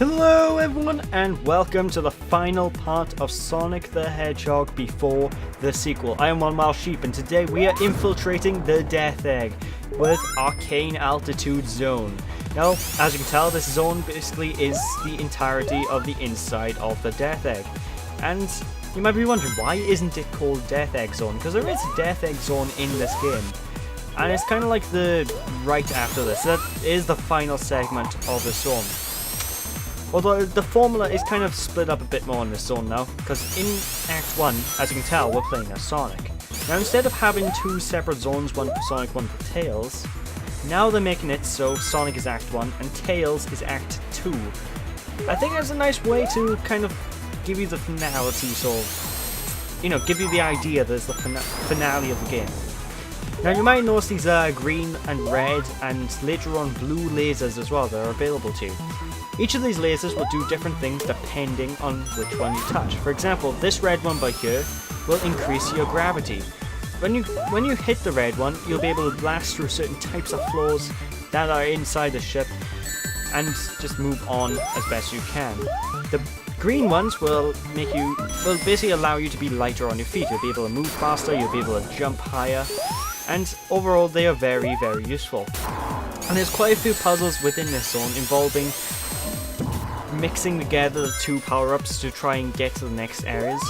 Hello everyone and welcome to the final part of Sonic the Hedgehog before the sequel. I am One Wild Sheep and today we are infiltrating the Death Egg with Arcane Altitude Zone. Now, as you can tell, this zone basically is the entirety of the inside of the Death Egg. And you might be wondering, why isn't it called Death Egg Zone? Because there is a Death Egg Zone in this game. And it's kind of like the right after this. That is the final segment of the zone. Although the formula is kind of split up a bit more in this zone now, because in Act 1, as you can tell, we're playing as Sonic. Now instead of having two separate zones, one for Sonic, one for Tails, now they're making it so Sonic is Act 1 and Tails is Act 2. I think that's a nice way to kind of give you the finality, sort of, you know, give you the idea that it's the finale of the game. Now you might notice these green and red and later on blue lasers as well that are available to you. Each of these lasers will do different things depending on which one you touch. For example, this red one by here will increase your gravity. When you hit the red one, you'll be able to blast through certain types of floors that are inside the ship and just move on as best you can. The green ones will basically allow you to be lighter on your feet. You'll be able to move faster, you'll be able to jump higher, and overall they are very, very useful. And there's quite a few puzzles within this zone involving mixing together the two power-ups to try and get to the next areas.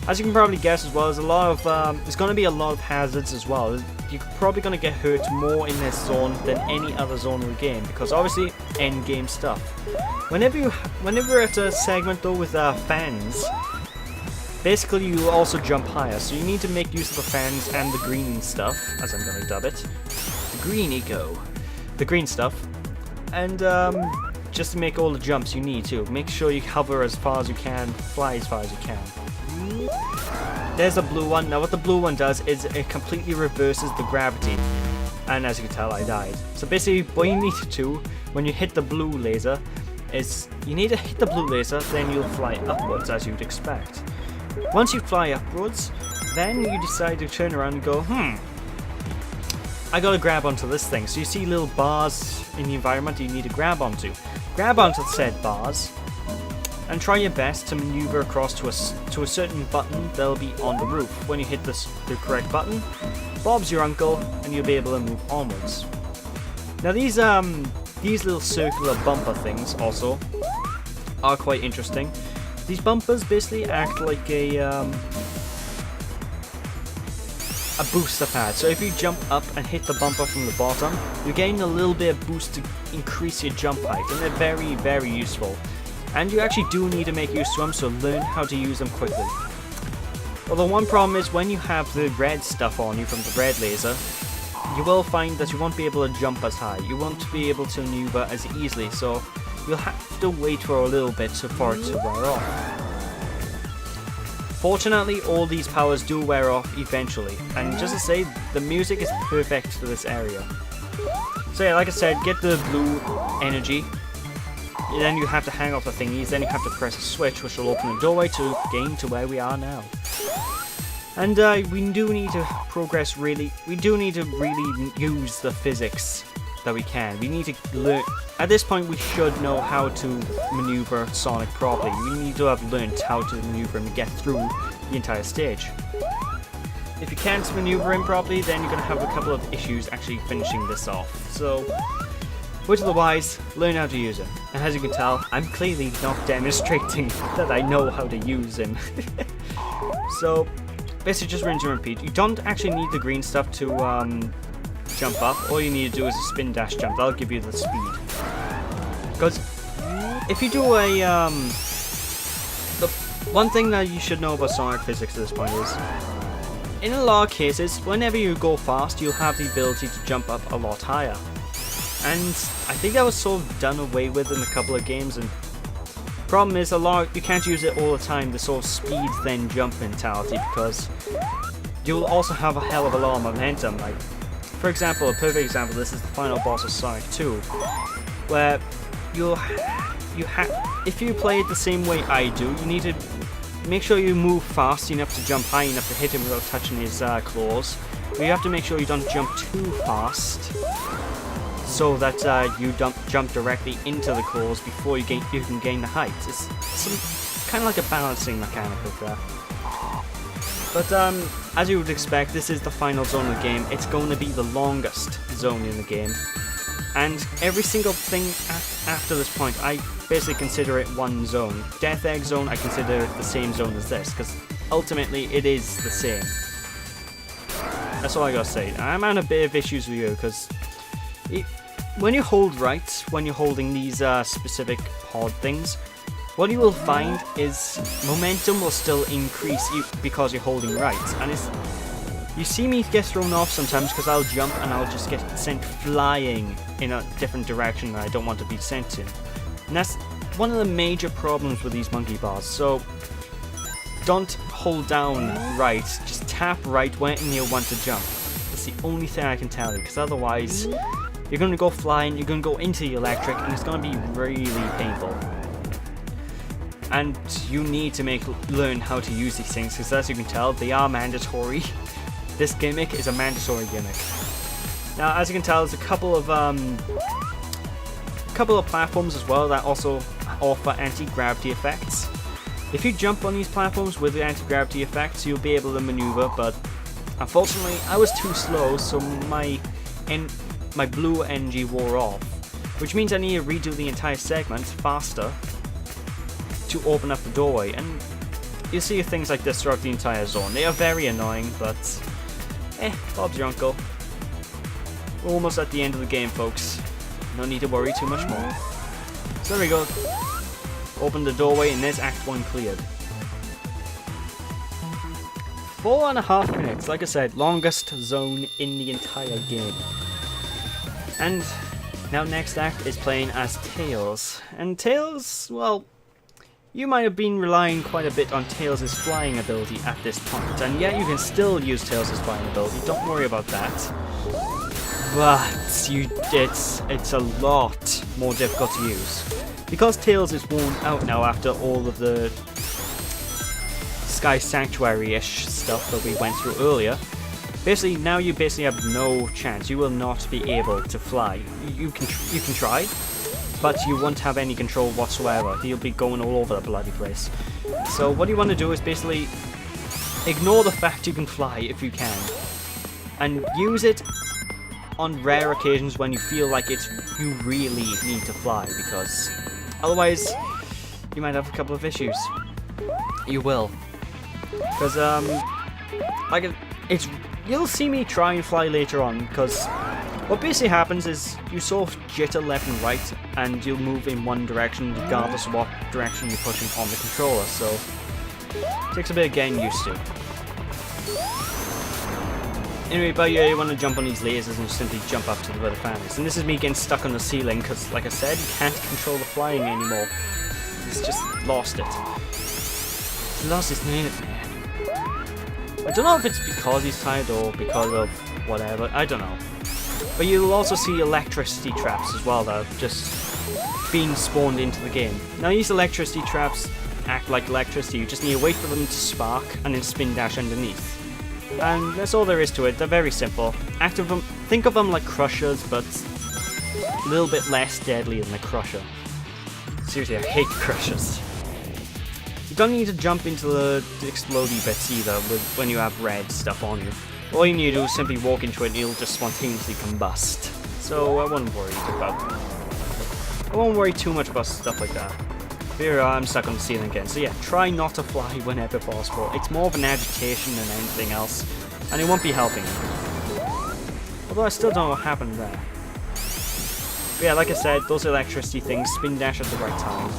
As you can probably guess as well, there's going to be a lot of hazards as well. You're probably going to get hurt more in this zone than any other zone in the game, because obviously end game stuff. Whenever you're at a segment though with fans, basically you also jump higher, so you need to make use of the fans and the green stuff, as I'm going to dub it. The green eco. The green stuff. And just to make all the jumps you need to. Make sure you hover as far as you can, fly as far as you can. There's a blue one. Now what the blue one does is it completely reverses the gravity. And as you can tell, I died. So basically what you need to do when you hit the blue laser is you need to hit the blue laser, then you'll fly upwards as you'd expect. Once you fly upwards, then you decide to turn around and go, I gotta grab onto this thing. So you see little bars in the environment you need to grab onto. Grab onto said bars and try your best to maneuver across to a certain button that'll be on the roof. When you hit the correct button, Bob's your uncle and you'll be able to move onwards. Now these little circular bumper things also are quite interesting. These bumpers basically act like a booster pad. So if you jump up and hit the bumper from the bottom, you're getting a little bit of boost to increase your jump height, and they're very, very useful. And you actually do need to make use of them, so learn how to use them quickly. Although one problem is when you have the red stuff on you from the red laser, you will find that you won't be able to jump as high. You won't be able to maneuver as easily, so you'll have to wait for a little bit for it to wear off. Fortunately, all these powers do wear off eventually, and just to say, the music is perfect for this area. So yeah, like I said, get the blue energy, then you have to hang off the thingies, then you have to press a switch which will open the doorway to gain to where we are now. And we do need to progress really use the physics that we can. We need to learn. At this point we should know how to maneuver Sonic properly. We need to have learnt how to maneuver him to get through the entire stage. If you can't maneuver him properly, then you're going to have a couple of issues actually finishing this off. So, word to the wise, learn how to use him. And as you can tell, I'm clearly not demonstrating that I know how to use him. So, basically just rinse and repeat. You don't actually need the green stuff to jump up. All you need to do is a spin dash jump. That'll give you the speed. Because if you do the one thing that you should know about Sonic physics at this point is, in a lot of cases, whenever you go fast, you'll have the ability to jump up a lot higher. And I think that was sort of done away with in a couple of games. And problem is, you can't use it all the time. The sort of speed then jump mentality, because you'll also have a hell of a lot of momentum. Like, for example, a perfect example, this is the final boss of Sonic 2, where if you play it the same way I do, you need to make sure you move fast enough to jump high enough to hit him without touching his claws. But you have to make sure you don't jump too fast, so that you jump directly into the cores before you can gain the height. It's kind of like a balancing mechanic with that. But as you would expect, this is the final zone of the game. It's going to be the longest zone in the game. And every single thing after this point, I basically consider it one zone. Death Egg Zone, I consider it the same zone as this, because ultimately it is the same. That's all I gotta say. I'm having a bit of issues with you, because when you hold right, when you're holding these specific pod things, what you will find is momentum will still increase because you're holding right. And you see me get thrown off sometimes because I'll jump and I'll just get sent flying in a different direction that I don't want to be sent in. And that's one of the major problems with these monkey bars. So don't hold down right, just tap right when you want to jump. That's the only thing I can tell you, because otherwise you're going to go flying, you're going to go into the electric, and it's going to be really painful. And you need to learn how to use these things, because as you can tell, they are mandatory. This gimmick is a mandatory gimmick. Now, as you can tell, there's a couple of platforms as well that also offer anti-gravity effects. If you jump on these platforms with the anti-gravity effects, you'll be able to maneuver, but unfortunately, I was too slow, so my blue energy wore off, which means I need to redo the entire segment faster to open up the doorway. And you'll see things like this throughout the entire zone. They are very annoying, but Bob's your uncle. We're almost at the end of the game, folks. No need to worry too much more. So there we go. Open the doorway and there's Act 1 cleared. 4.5 minutes, like I said, longest zone in the entire game. And now next act is playing as Tails. And Tails, well, you might have been relying quite a bit on Tails' flying ability at this point, and yet you can still use Tails' flying ability, don't worry about that. But it's a lot more difficult to use. Because Tails is worn out now after all of the Sky Sanctuary-ish stuff that we went through earlier, now you have no chance. You will not be able to fly. You can try, but you won't have any control whatsoever. You'll be going all over the bloody place. So what you want to do is basically ignore the fact you can fly if you can, and use it on rare occasions when you feel like you really need to fly, because otherwise you might have a couple of issues. You will, because you'll see me try and fly later on, because what basically happens is you sort of jitter left and right, and you'll move in one direction regardless of what direction you're pushing on the controller, so it takes a bit of getting used to. Anyway, but yeah, you want to jump on these lasers and simply jump up to the other planets. And this is me getting stuck on the ceiling, because like I said, you can't control the flying anymore. He's just lost it. He's lost his minute, man. I don't know if it's because he's tired or because of whatever, I don't know. But you'll also see electricity traps as well that have just been spawned into the game. Now these electricity traps act like electricity, you just need to wait for them to spark and then spin dash underneath. And that's all there is to it. They're very simple. Think of them like crushers, but a little bit less deadly than the crusher. Seriously, I hate crushers. You don't need to jump into the explodey bits either when you have red stuff on you. All you need to do is simply walk into it and it'll just spontaneously combust. So I won't worry too much about stuff like that. Here I'm stuck on the ceiling again, so yeah, try not to fly whenever possible. It's more of an agitation than anything else, and it won't be helping. Although I still don't know what happened there. But yeah, like I said, those electricity things spin dash at the right time.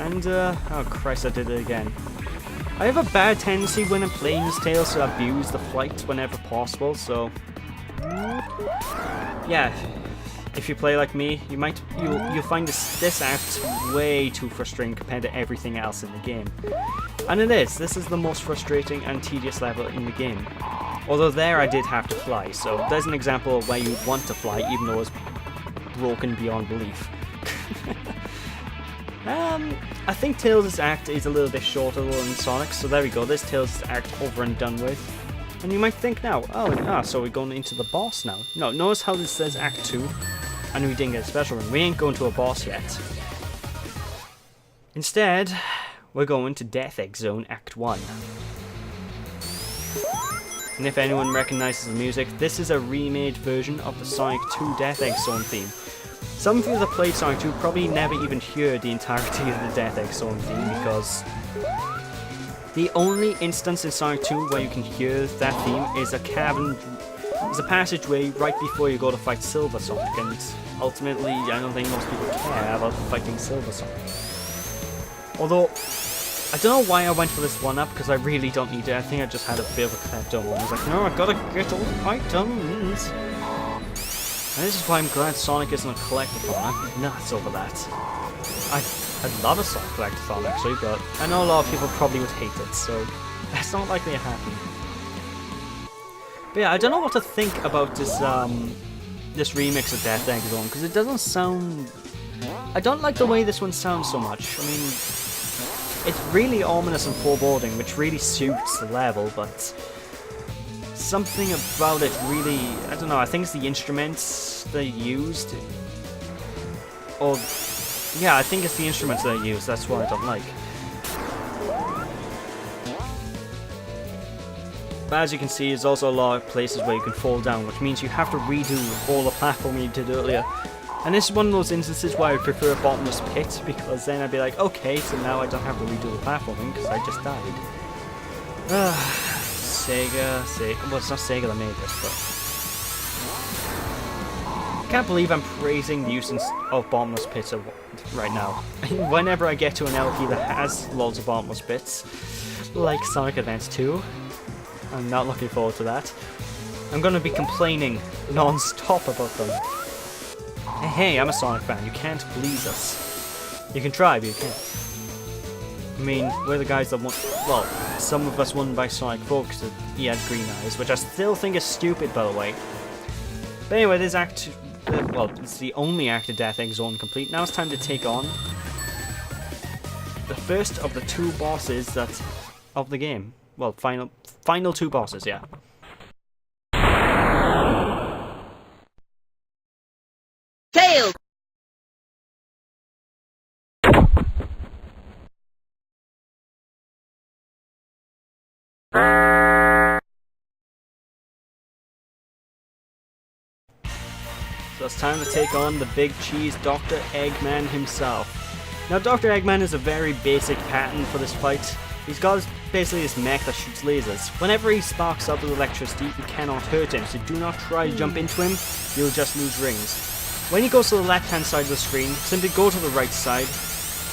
And, oh Christ, I did it again. I have a bad tendency when I'm playing as Tails to abuse the flight whenever possible, so yeah. If you play like me, you'll find this act way too frustrating compared to everything else in the game. And it is. This is the most frustrating and tedious level in the game. Although there I did have to fly, so there's an example of where you want to fly even though it's broken beyond belief. I think Tails' act is a little bit shorter than Sonic's, so there we go. This Tails' act over and done with. And you might think now, oh, so we're going into the boss now. No, notice how this says Act 2, and we didn't get a special ring. We ain't going to a boss yet. Instead, we're going to Death Egg Zone Act 1. And if anyone recognizes the music, this is a remade version of the Sonic 2 Death Egg Zone theme. Some of you that played Sonic 2 probably never even heard the entirety of the Death Egg Zone theme, because the only instance in Sonic 2 where you can hear that theme is a cavern, is a passageway right before you go to fight Silver Sonic, and ultimately I don't think most people care about fighting Silver Sonic. Although, I don't know why I went for this one-up, because I really don't need it. I think I just had a bit of a klepto moment. I was like, no, I gotta get all the items. And this is why I'm glad Sonic isn't a collectathon. I'm nuts over that. I'd love a Sonic collectathon actually, but I know a lot of people probably would hate it, so that's not likely to happen. But yeah, I don't know what to think about this this remix of Death Egg Zone, because it doesn't sound... I don't like the way this one sounds so much. I mean, it's really ominous and foreboding, which really suits the level, but something about it really... I don't know, I think it's the instruments they used. Or... yeah, I think it's the instruments they used, that's what I don't like. But as you can see, there's also a lot of places where you can fall down, which means you have to redo all the platforming you did earlier. And this is one of those instances where I prefer a bottomless pit, because then I'd be like, okay, so now I don't have to redo the platforming, because I just died. Sega, well, it's not Sega that made this, but... I can't believe I'm praising the use of bottomless pits right now. Whenever I get to an LP that has loads of bottomless pits, like Sonic Advance 2, I'm not looking forward to that. I'm going to be complaining non-stop about them. Hey, I'm a Sonic fan, you can't please us. You can try, but you can't. I mean, we're the guys that won... well, some of us won by Sonic 4 because he had green eyes, which I still think is stupid, by the way. But anyway, this act... well, it's the only act of Death Egg Zone complete. Now it's time to take on the first of the two bosses of the game. Well, final two bosses, yeah. Tail! So it's time to take on the big cheese Dr. Eggman himself. Now Dr. Eggman is a very basic pattern for this fight. He's got basically this mech that shoots lasers. Whenever he sparks up with electricity, you cannot hurt him, so do not try to jump into him, you'll just lose rings. When he goes to the left hand side of the screen, simply go to the right side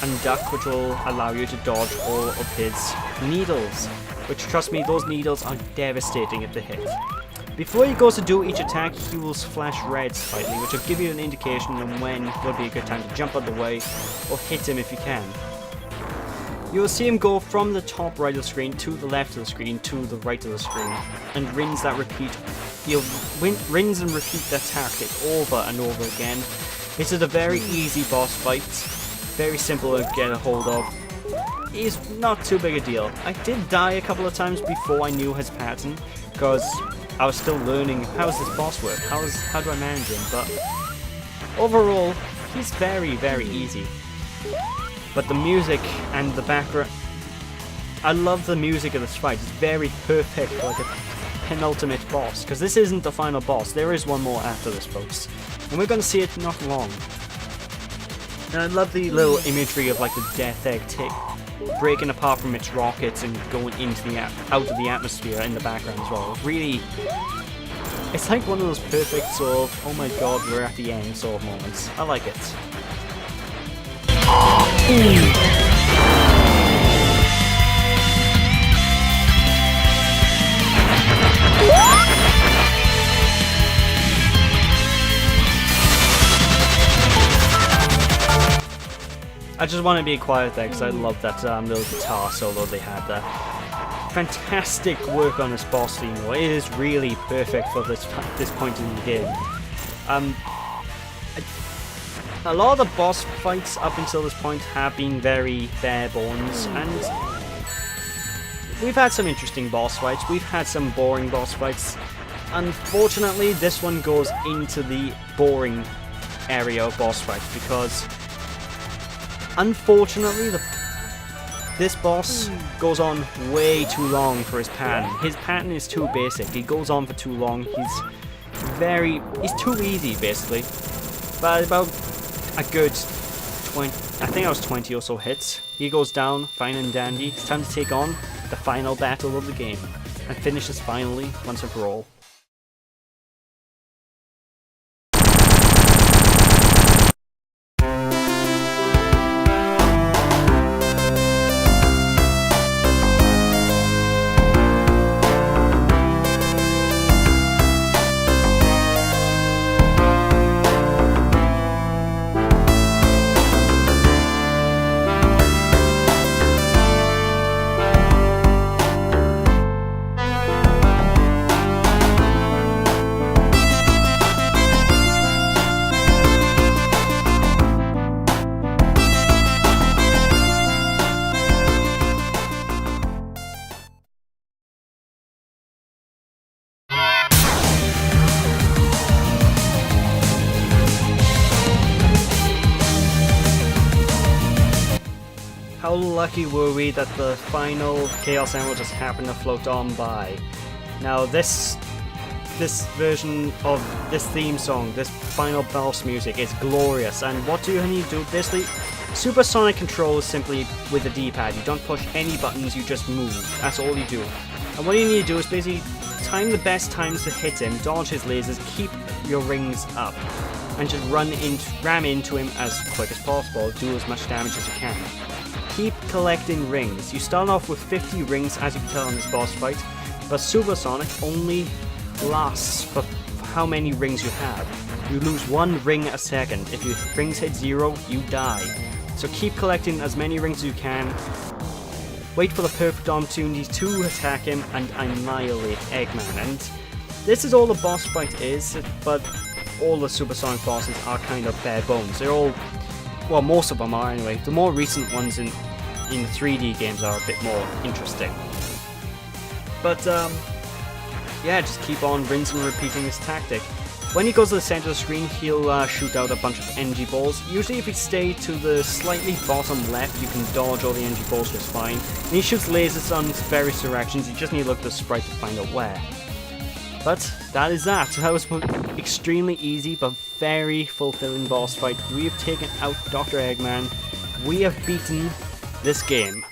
and duck, which will allow you to dodge all of his needles. Which, trust me, those needles are devastating if they hit. Before he goes to do each attack, he will flash red slightly, which will give you an indication on when would be a good time to jump out of the way or hit him if you can. You will see him go from the top right of the screen to the left of the screen to the right of the screen, and rinse and repeat that tactic over and over again. This is a very easy boss fight, very simple to get a hold of. He's not too big a deal. I did die a couple of times before I knew his pattern, because I was still learning how does this boss work, how do I manage him, but overall, he's very, very easy. But the music and the background, I love the music of this fight. It's very perfect for like a penultimate boss, because this isn't the final boss. There is one more after this, folks, and we're going to see it not long. And I love the little imagery of like the Death Egg breaking apart from its rockets and going into the out of the atmosphere in the background as well. Really, it's like one of those perfect sort of, oh my god, we're at the end sort of moments. I like it. I just want to be quiet there because I love that little guitar solo they had there. Fantastic work on this boss theme though. It is really perfect for this point in the game. A lot of the boss fights up until this point have been very bare bones, and we've had some interesting boss fights, we've had some boring boss fights. Unfortunately, this one goes into the boring area of boss fights because, unfortunately, this boss goes on way too long for his pattern. His pattern is too basic. He goes on for too long. He's too easy, basically. But about a good 20, I think I was 20 or so hits, he goes down, fine and dandy. It's time to take on the final battle of the game and finish this finally, once and for all. How lucky were we that the final Chaos Emerald just happened to float on by. Now this version of this theme song, this final boss music is glorious, and what do you need to do? Basically, supersonic control is simply with the D-pad. You don't push any buttons, you just move. That's all you do. And what you need to do is basically time the best times to hit him, dodge his lasers, keep your rings up, and just ram into him as quick as possible, do as much damage as you can. Keep collecting rings. You start off with 50 rings, as you can tell in this boss fight, but Supersonic only lasts for how many rings you have. You lose 1 ring a second. If your rings hit 0, you die. So keep collecting as many rings as you can. Wait for the perfect opportunity to attack him and annihilate Eggman. And this is all the boss fight is, but all the Supersonic bosses are kind of bare bones. They're all, well, most of them are anyway. The more recent ones in the 3D games are a bit more interesting. But yeah, just keep on rinsing and repeating this tactic. When he goes to the center of the screen, he'll shoot out a bunch of energy balls. Usually if you stay to the slightly bottom left, you can dodge all the energy balls just fine. And he shoots lasers on various directions, you just need to look at the sprite to find out where. But that is that. That was an extremely easy but very fulfilling boss fight. We have taken out Dr. Eggman. We have beaten this game.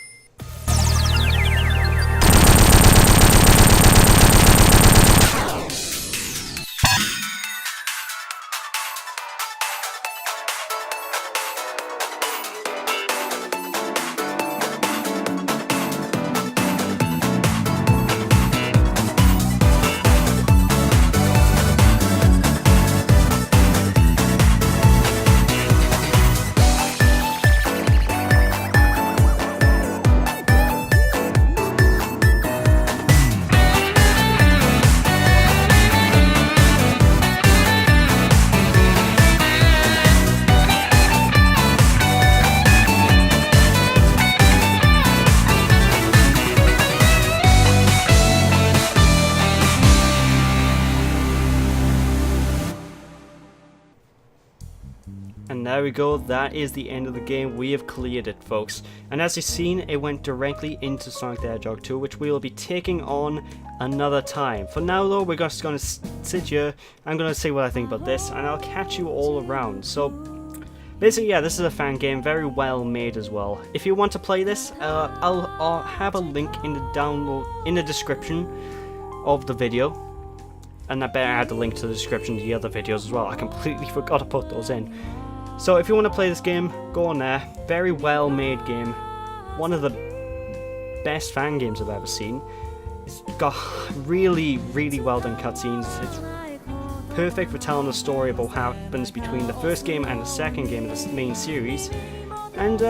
And there we go, that is the end of the game. We have cleared it, folks. And as you've seen, it went directly into Sonic the Hedgehog 2, which we will be taking on another time. For now though, we're just going to sit here, I'm going to say what I think about this, and I'll catch you all around. So, basically, yeah, this is a fan game, very well made as well. If you want to play this, I'll have a link in the description of the video. And I better add the link to the description to the other videos as well. I completely forgot to put those in. So if you want to play this game, go on there. Very well made game. One of the best fan games I've ever seen. It's got really, really well done cutscenes. It's perfect for telling the story about what happens between the first game and the second game of the main series. And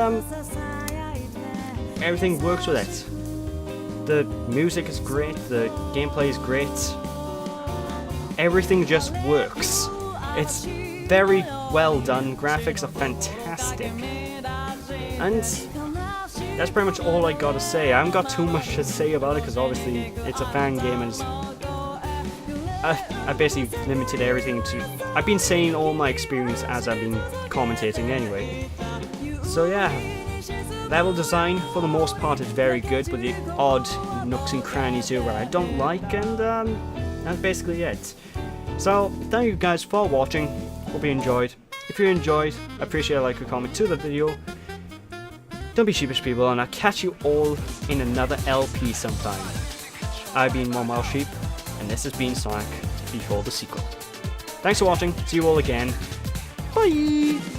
everything works with it. The music is great, the gameplay is great. Everything just works. It's very well done, graphics are fantastic. And that's pretty much all I gotta say. I haven't got too much to say about it because obviously it's a fan game and I basically limited everything to... I've been saying all my experience as I've been commentating anyway. So yeah, level design for the most part is very good, with the odd nooks and crannies here where I don't like, and that's basically it. So thank you guys for watching. Hope you enjoyed. If you enjoyed, I appreciate a like or comment to the video. Don't be sheepish, people, and I'll catch you all in another LP sometime. I've been One Sheep, and this has been Sonic before the sequel. Thanks for watching. See you all again. Bye!